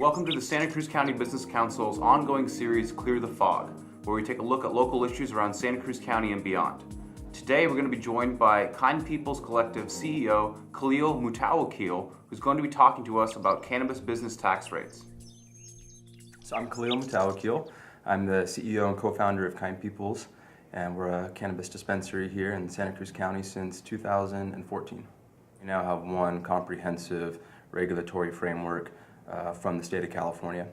Welcome to the Santa Cruz County Business Council's ongoing series, Clear the Fog, where we take a look at local issues around Santa Cruz County and beyond. Today, we're going to be joined by KindPeoples Collective CEO, Khalil Moutawakkil, who's going to be talking to us about cannabis business tax rates. So I'm Khalil Moutawakkil. I'm the CEO and co-founder of KindPeoples, and we're a cannabis dispensary here in Santa Cruz County since 2014. We now have one comprehensive regulatory framework from the state of California,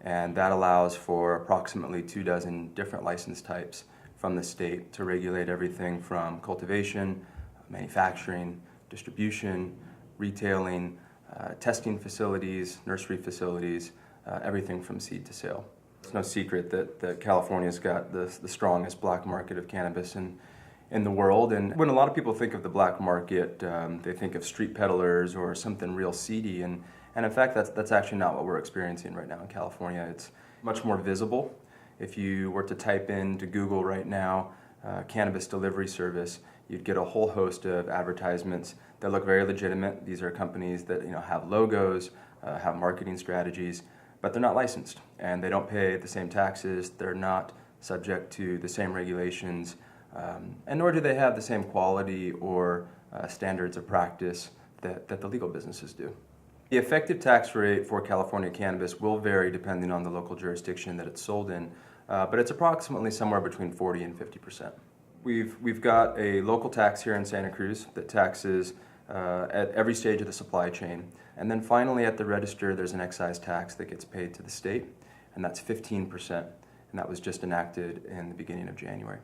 and that allows for approximately 24 different license types from the state to regulate everything from cultivation, manufacturing, distribution, retailing, testing facilities, nursery facilities, everything from seed to sale. It's no secret that California's got the strongest black market of cannabis in the world, and when a lot of people think of the black market, they think of street peddlers or something real seedy, and in fact that's actually not what we're experiencing right now in California. It's much more visible. If you were to type into Google right now, cannabis delivery service, you'd get a whole host of advertisements that look very legitimate. These are companies that have logos, have marketing strategies, but they're not licensed and they don't pay the same taxes. They're not subject to the same regulations, and nor do they have the same quality or standards of practice that the legal businesses do. The effective tax rate for California cannabis will vary depending on the local jurisdiction that it's sold in, but it's approximately somewhere between 40 and 50%. We've got a local tax here in Santa Cruz that taxes at every stage of the supply chain. And then finally at the register, there's an excise tax that gets paid to the state, and that's 15%. And that was just enacted in the beginning of January.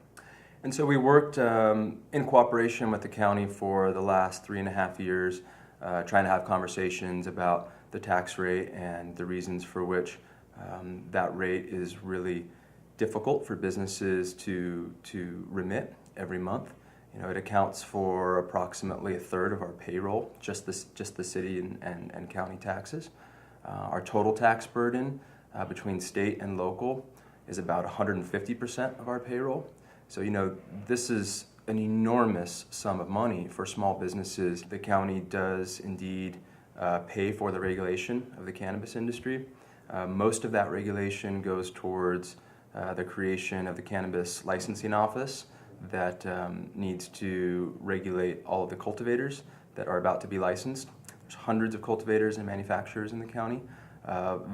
And so we worked in cooperation with the county for the last 3.5 years, trying to have conversations about the tax rate and the reasons for which that rate is really difficult for businesses to remit every month. It accounts for approximately 1/3 of our payroll, just the city and county taxes. Our total tax burden between state and local is about 150% of our payroll. So this is an enormous sum of money for small businesses. The county does indeed pay for the regulation of the cannabis industry. Most of that regulation goes towards the creation of the Cannabis Licensing Office that needs to regulate all of the cultivators that are about to be licensed. There's hundreds of cultivators and manufacturers in the county.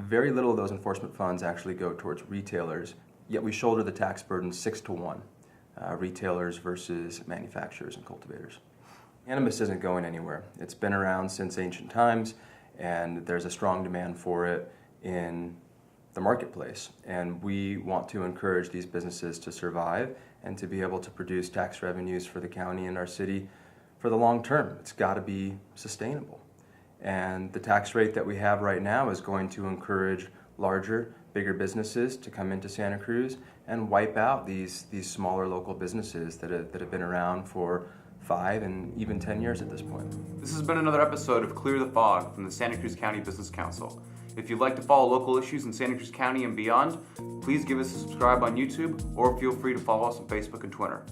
Very little of those enforcement funds actually go towards retailers, yet we shoulder the tax burden 6-to-1, retailers versus manufacturers and cultivators. Cannabis isn't going anywhere. It's been around since ancient times, and there's a strong demand for it in the marketplace, and we want to encourage these businesses to survive and to be able to produce tax revenues for the county and our city for the long term. It's got to be sustainable, and the tax rate that we have right now is going to encourage larger, bigger businesses to come into Santa Cruz and wipe out these smaller local businesses that have been around for 5 and even 10 years at this point. This has been another episode of Clear the Fog from the Santa Cruz County Business Council. If you'd like to follow local issues in Santa Cruz County and beyond, please give us a subscribe on YouTube or feel free to follow us on Facebook and Twitter.